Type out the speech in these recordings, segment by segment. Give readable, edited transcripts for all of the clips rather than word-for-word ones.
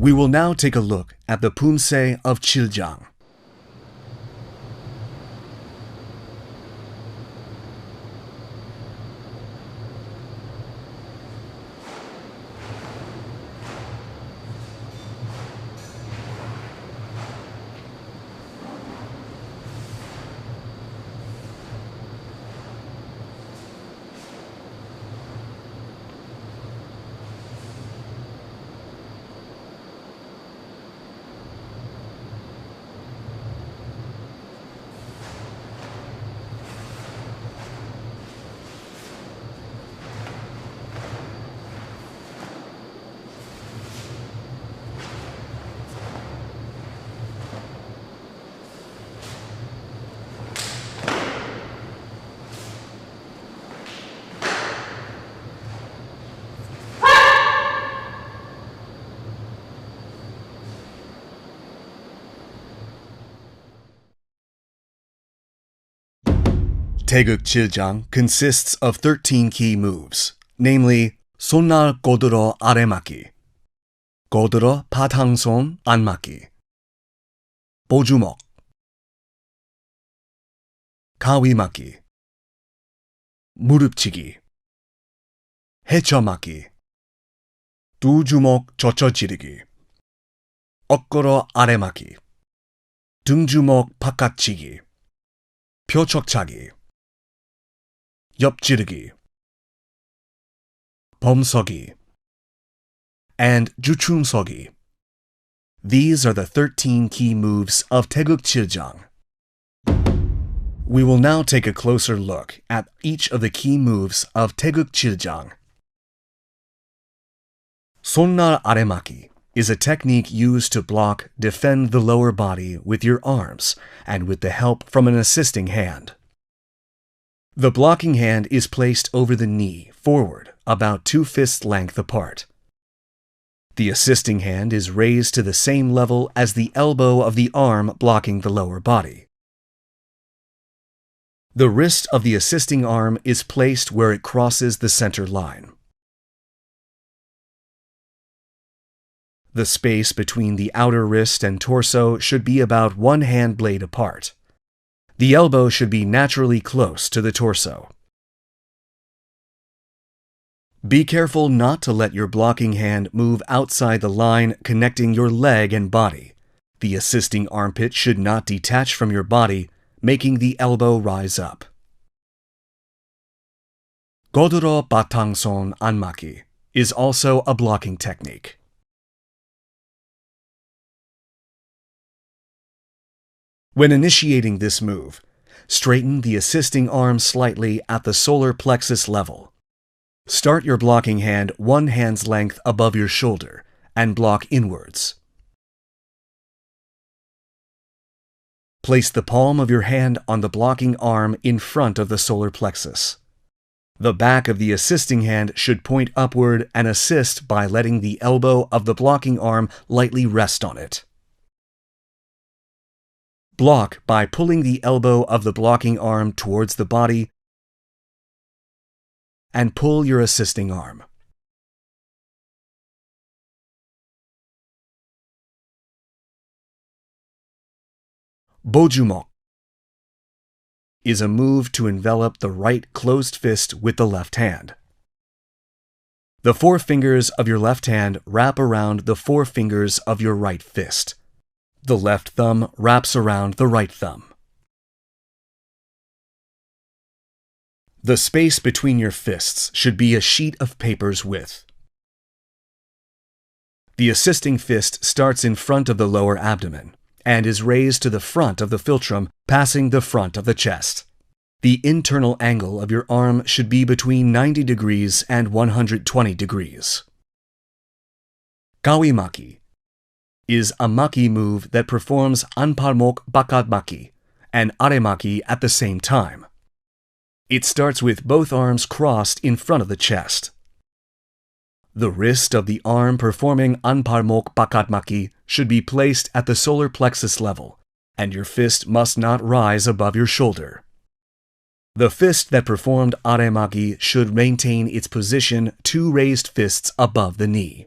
We will now take a look at the Pumse of Chiljang. Taeguek Chiljang consists of 13 key moves, namely 손날 꼬들어 아래맞기, 꼬들어 바탕손 안맞기, 보주먹, 가위맞기, 무릎치기, 헤쳐맞기, 두 주먹 젖혀지르기, 엇걸어 아래맞기, 등주먹 바깥치기, 표척차기, 옆지르기, 범서기, and 주춤서기. These are the 13 key moves of Taeguek Chiljang. We will now take a closer look at each of the key moves of Taeguek Chiljang. 손날 아래맞기 is a technique used to block, defend the lower body with your arms and with the help from an assisting hand. The blocking hand is placed over the knee, forward, about 2 fists length apart. The assisting hand is raised to the same level as the elbow of the arm blocking the lower body. The wrist of the assisting arm is placed where it crosses the center line. The space between the outer wrist and torso should be about 1 hand blade apart. The elbow should be naturally close to the torso. Be careful not to let your blocking hand move outside the line connecting your leg and body. The assisting armpit should not detach from your body, making the elbow rise up. 꼬들어 바탕손 안맞기 is also a blocking technique. When initiating this move, straighten the assisting arm slightly at the solar plexus level. Start your blocking hand 1 hand's length above your shoulder and block inwards. Place the palm of your hand on the blocking arm in front of the solar plexus. The back of the assisting hand should point upward and assist by letting the elbow of the blocking arm lightly rest on it. Block by pulling the elbow of the blocking arm towards the body and pull your assisting arm. 보주먹 is a move to envelop the right closed fist with the left hand. The 4 fingers of your left hand wrap around the 4 fingers of your right fist. The left thumb wraps around the right thumb. The space between your fists should be a sheet of paper's width. The assisting fist starts in front of the lower abdomen and is raised to the front of the philtrum, passing the front of the chest. The internal angle of your arm should be between 90 degrees and 120 degrees. 가위맞기 is a maki move that performs 안팔목 바깥맞기 and 아래맞기 at the same time. It starts with both arms crossed in front of the chest. The wrist of the arm performing 안팔목 바깥맞기 should be placed at the solar plexus level, and your fist must not rise above your shoulder. The fist that performed 아래맞기 should maintain its position 2 raised fists above the knee.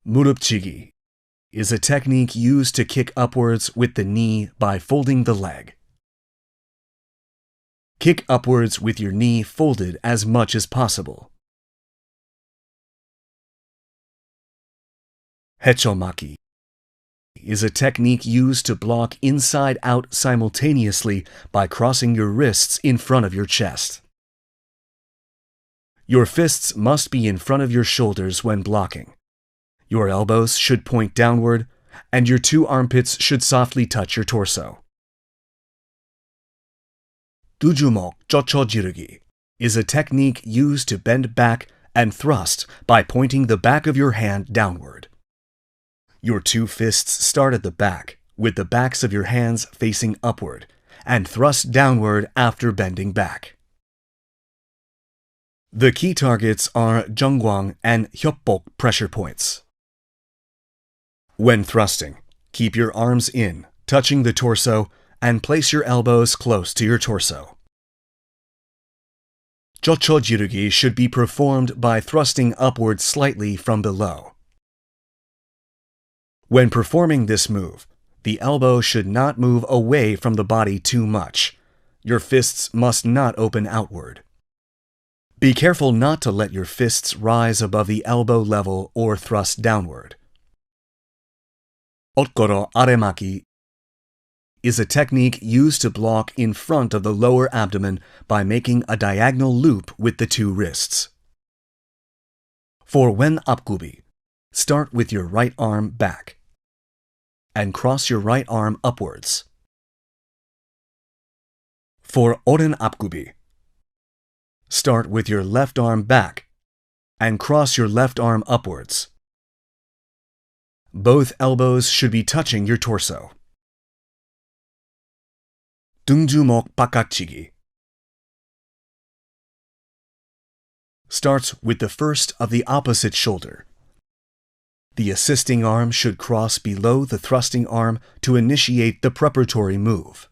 무릎치기 is a technique used to kick upwards with the knee by folding the leg. Kick upwards with your knee folded as much as possible. Hechomaki is a technique used to block inside out simultaneously by crossing your wrists in front of your chest. Your fists must be in front of your shoulders when blocking. Your elbows should point downward, and your two armpits should softly touch your torso. Dujumok chochojirugi is a technique used to bend back and thrust by pointing the back of your hand downward. Your two fists start at the back, with the backs of your hands facing upward, and thrust downward after bending back. The key targets are Jangwang and Hyeopbok pressure points. When thrusting, keep your arms in, touching the torso, and place your elbows close to your torso. Chochojirugi should be performed by thrusting upward slightly from below. When performing this move, the elbow should not move away from the body too much. Your fists must not open outward. Be careful not to let your fists rise above the elbow level or thrust downward. Otkoro aremaki is a technique used to block in front of the lower abdomen by making a diagonal loop with the two wrists. For wen apgubi, start with your right arm back and cross your right arm upwards. For oren apgubi, start with your left arm back and cross your left arm upwards. Both elbows should be touching your torso. Dungjumok bakachigi starts with the first of the opposite shoulder. The assisting arm should cross below the thrusting arm to initiate the preparatory move.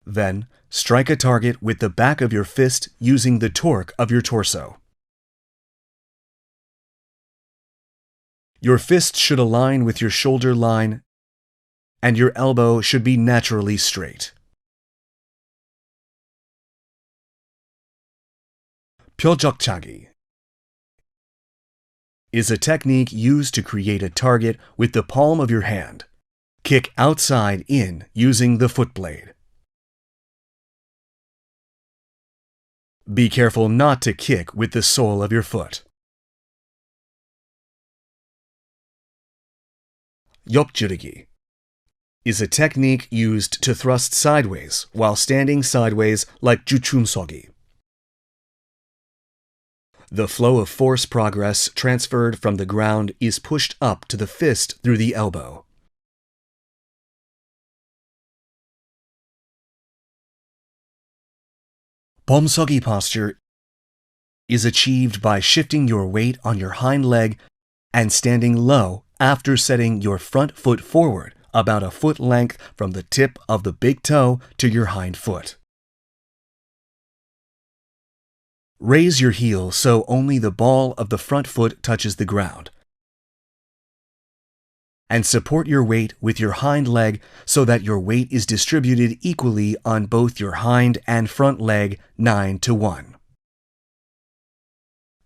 Then, strike a target with the back of your fist using the torque of your torso. Your fist should align with your shoulder line, and your elbow should be naturally straight. Pyojokchagi is a technique used to create a target with the palm of your hand. Kick outside in using the foot blade. Be careful not to kick with the sole of your foot. Yopjurugi is a technique used to thrust sideways while standing sideways like juchumsogi. The flow of force progress transferred from the ground is pushed up to the fist through the elbow. Bomsogi posture is achieved by shifting your weight on your hind leg and standing low after setting your front foot forward about a foot length from the tip of the big toe to your hind foot. Raise your heel so only the ball of the front foot touches the ground. And support your weight with your hind leg so that your weight is distributed equally on both your hind and front leg 9-1.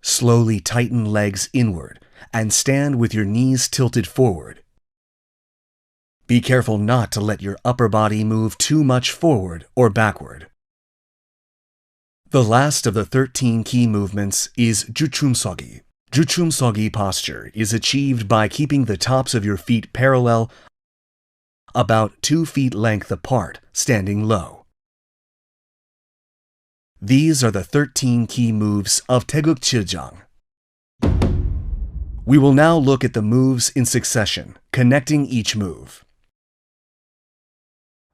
Slowly tighten legs inward and stand with your knees tilted forward. Be careful not to let your upper body move too much forward or backward. The last of the 13 key movements is juchumsogi. Juchumsogi posture is achieved by keeping the tops of your feet parallel about 2 feet length apart, standing low. These are the 13 key moves of Taeguek Jang. We will now look at the moves in succession, connecting each move.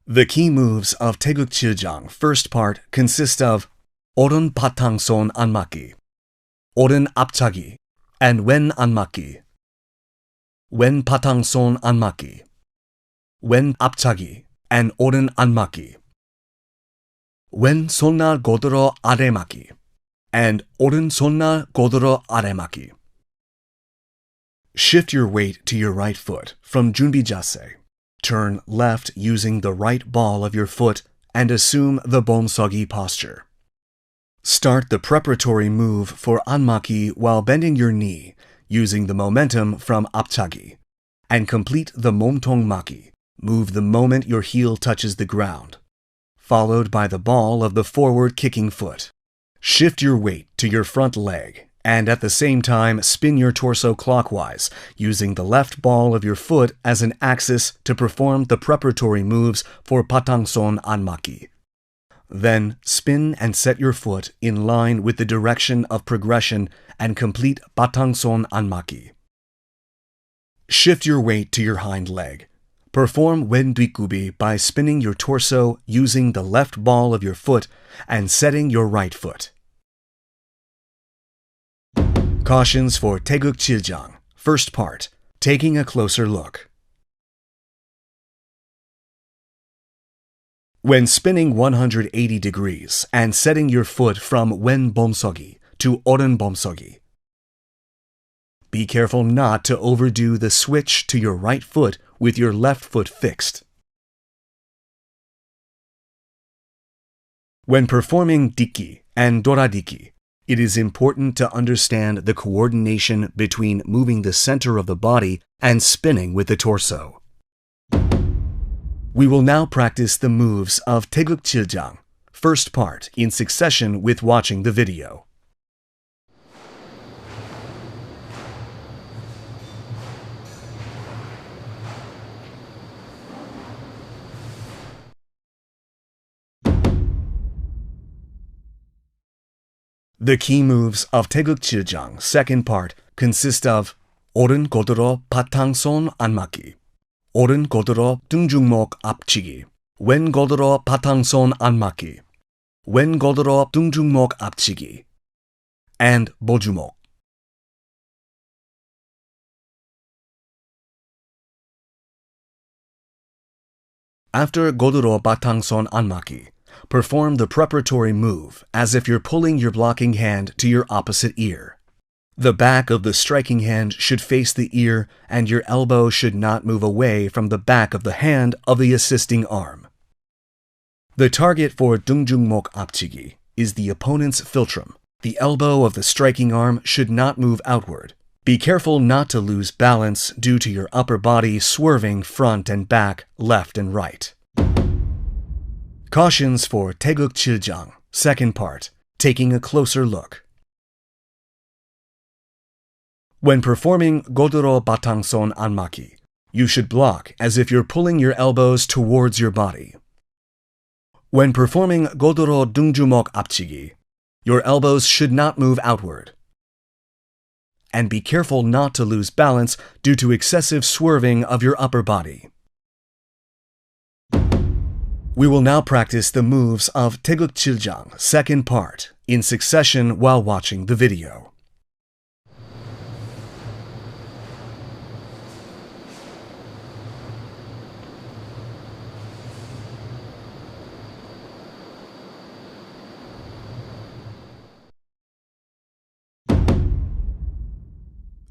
The key moves of Taeguek Jang first part consist of 오른 바탕손 안맞기, 오른 앞차기, and 왼 안맞기. 왼 바탕손 안맞기, 왼 앞차기, and 오른 안맞기. 왼 손날 고드로 아래맞기, and 오른 손날 고드로 아래맞기. Shift your weight to your right foot from Junbi Jase. Turn left using the right ball of your foot and assume the Bomsogi posture. Start the preparatory move for Anmaki while bending your knee using the momentum from Apchagi, and complete the Momtong Maki. Move the moment your heel touches the ground, followed by the ball of the forward kicking foot. Shift your weight to your front leg and at the same time spin your torso clockwise using the left ball of your foot as an axis to perform the preparatory moves for Patangson Anmaki. Then spin and set your foot in line with the direction of progression and complete Patangson Anmaki. Shift your weight to your hind leg. Perform Wen Duikubi by spinning your torso using the left ball of your foot and setting your right foot. Cautions for Taeguek Chiljang. First part, taking a closer look. When spinning 180 degrees and setting your foot from Wen Bomsogi to Oren Bomsogi, be careful not to overdo the switch to your right foot with your left foot fixed. When performing Diki and Doradiki, it is important to understand the coordination between moving the center of the body and spinning with the torso. We will now practice the moves of Taeguek Chiljang, first part, in succession with watching the video. The key moves of Taeguek Chiljang, second part, consist of 오른 고드로 바탕손 안맞기, 오른 고드로 등중목 앞치기, 왼 고드로 바탕손 안맞기, 왼 고드로 등중목 앞치기, and 보주목. After 고드로 바탕손 안맞기, perform the preparatory move as if you're pulling your blocking hand to your opposite ear. The back of the striking hand should face the ear and your elbow should not move away from the back of the hand of the assisting arm. The target for Dungjungmok Apchigi is the opponent's philtrum. The elbow of the striking arm should not move outward. Be careful not to lose balance due to your upper body swerving front and back, left and right. Cautions for Taeguek Chiljang, second part, taking a closer look. When performing Godoro Batangson Anmaki, you should block as if you're pulling your elbows towards your body. When performing Godoro Dungjumok Apchigi, your elbows should not move outward. And be careful not to lose balance due to excessive swerving of your upper body. We will now practice the moves of Taeguek Chiljang, second part, in succession while watching the video.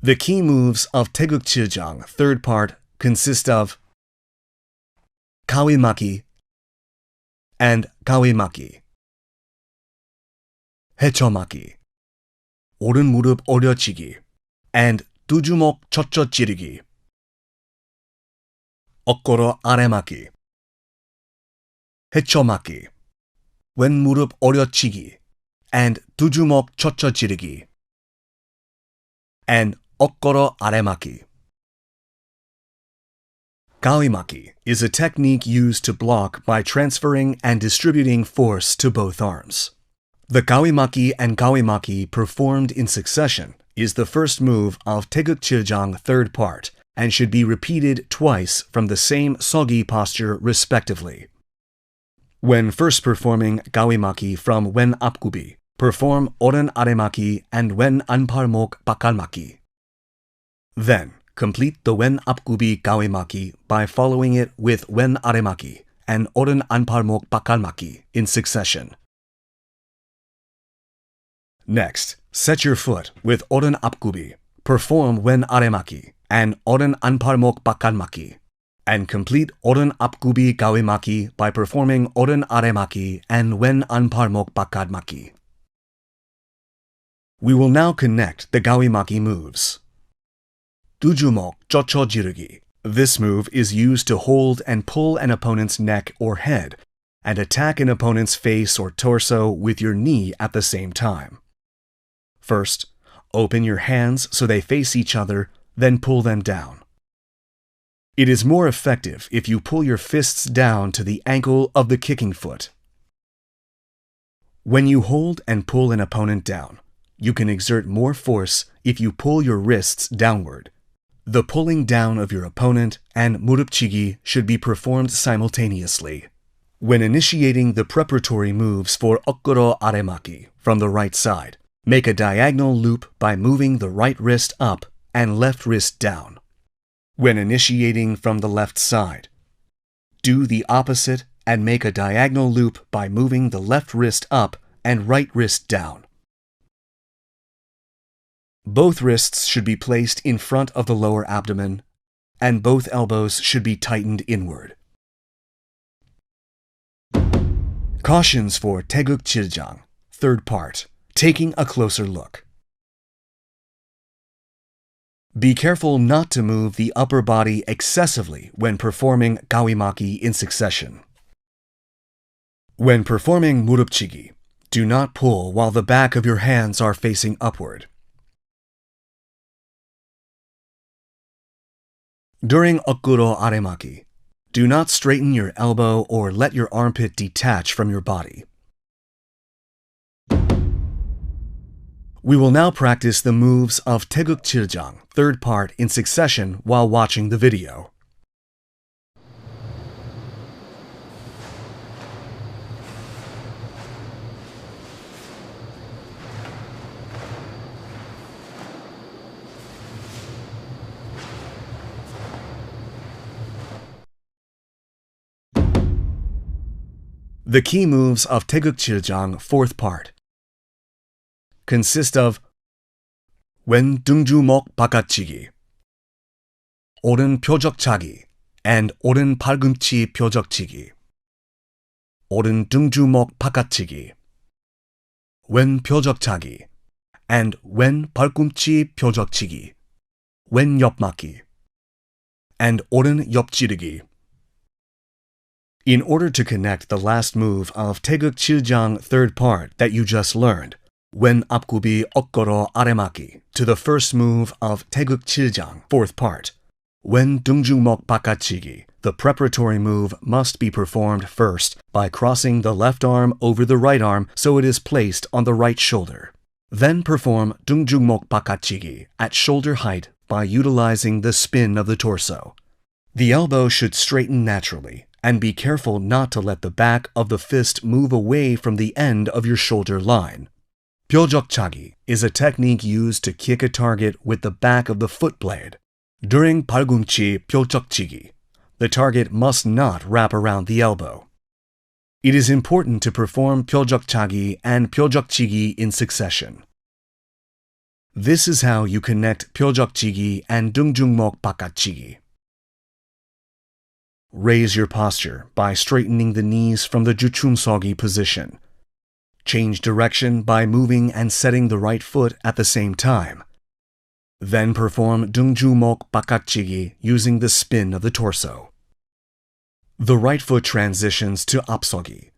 The key moves of Taeguek Chiljang, third part, consist of Kawimaki and Kawimaki, 헤쳐맞기, 오른 무릎 오려치기, and 두주목 젖젖 찌르기, 엇걸어 아래맞기, 헤쳐맞기, 왼 무릎 오려치기, and 두주목 젖젖 찌르기, and 엇걸어 아래맞기. Kawimaki is a technique used to block by transferring and distributing force to both arms. The Kawimaki and Kawimaki performed in succession is the first move of Taeguek Chiljang third part and should be repeated twice from the same sogi posture respectively. When first performing Kawimaki from Wen Apgubi, perform Oren Aremaki and Wen Anparmok Bakalmaki. Then, complete the Wen Apgubi Kawimaki by following it with Wen Aremaki and Oren Anparmok Bakalmaki in succession. Next, set your foot with Oren Apgubi. Perform Wen Aremaki and oren anparmok bakkanmaki, and complete oren apgubi gawimaki by performing oren aremaki and wen anparmok bakkanmaki. We will now connect the gawimaki moves. Dujumok chocho jirugi. This move is used to hold and pull an opponent's neck or head and attack an opponent's face or torso with your knee at the same time. First, open your hands so they face each other, then pull them down. It is more effective if you pull your fists down to the ankle of the kicking foot. When you hold and pull an opponent down, you can exert more force if you pull your wrists downward. The pulling down of your opponent and murupchigi should be performed simultaneously. When initiating the preparatory moves for okuro aremaki from the right side, make a diagonal loop by moving the right wrist up and left wrist down. When initiating from the left side, do the opposite and make a diagonal loop by moving the left wrist up and right wrist down. Both wrists should be placed in front of the lower abdomen, and both elbows should be tightened inward. Cautions for Taeguek Chiljang, third part, taking a closer look. Be careful not to move the upper body excessively when performing gawimaki in succession. When performing murupchigi, do not pull while the back of your hands are facing upward. During okuro aremaki, do not straighten your elbow or let your armpit detach from your body. We will now practice the moves of Taeguek Chiljang, third part, in succession while watching the video. The key moves of Taeguek Chiljang, fourth part, consist of wen dungjumok bakatchigi, oren pyojokchagi, and oren palgumchi pyojokchigi. Oren dungjumok bakatchigi, wen pyojokchagi, and wen palgumchi pyojokchigi, wen yopmaki, and oren yopjirugi. In order to connect the last move of Taeguek Chiljang, third part, that you just learned, wen apgubi okoro aremaki, to the first move of Taeguek Chiljang, fourth part, wen dungjumok bakatchigi, the preparatory move must be performed first by crossing the left arm over the right arm so it is placed on the right shoulder. Then perform dungjumok bakatchigi at shoulder height by utilizing the spin of the torso. The elbow should straighten naturally, and be careful not to let the back of the fist move away from the end of your shoulder line. Pyojokchagi is a technique used to kick a target with the back of the foot blade. During palgumchi pyojokchigi, the target must not wrap around the elbow. It is important to perform pyojokchagi and pyojokchigi in succession. This is how you connect pyojokchigi and dungjumok bakatchigi. Raise your posture by straightening the knees from the juchumsogi position. Change direction by moving and setting the right foot at the same time. Then perform dungjumok bakatchigi using the spin of the torso. The right foot transitions to apsogi,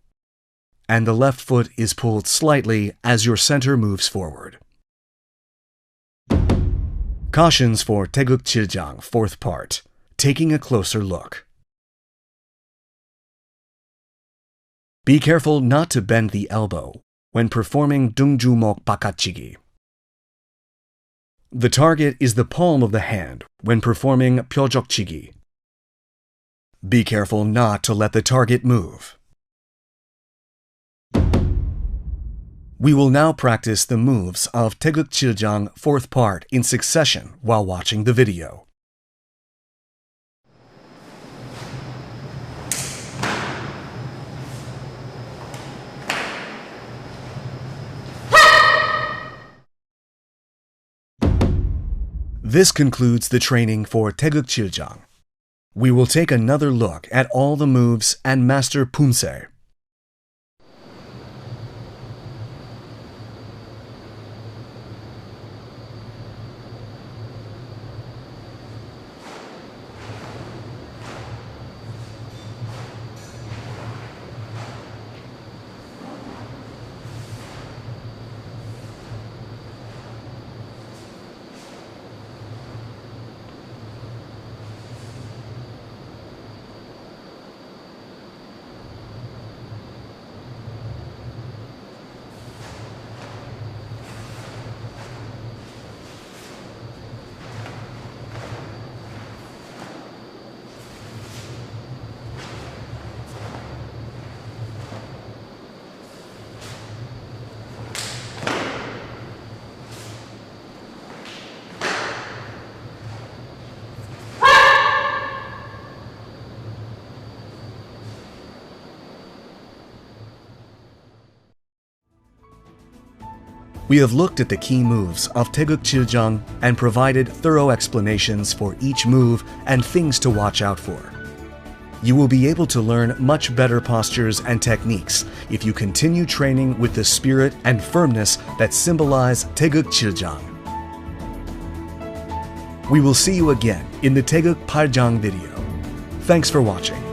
and the left foot is pulled slightly as your center moves forward. Cautions for Taeguek Chiljang, fourth part, taking a closer look. Be careful not to bend the elbow when performing dungjumok bakatchigi. The target is the palm of the hand when performing pyojokchigi. Be careful not to let the target move. We will now practice the moves of Taeguek Chiljang, fourth part, in succession while watching the video. This concludes the training for Taeguek Jang. We will take another look at all the moves and master Pumse. We have looked at the key moves of Taeguek Jang and provided thorough explanations for each move and things to watch out for. You will be able to learn much better postures and techniques if you continue training with the spirit and firmness that symbolize Taeguek Jang. We will see you again in the Taeguek Jang video. Thanks for watching.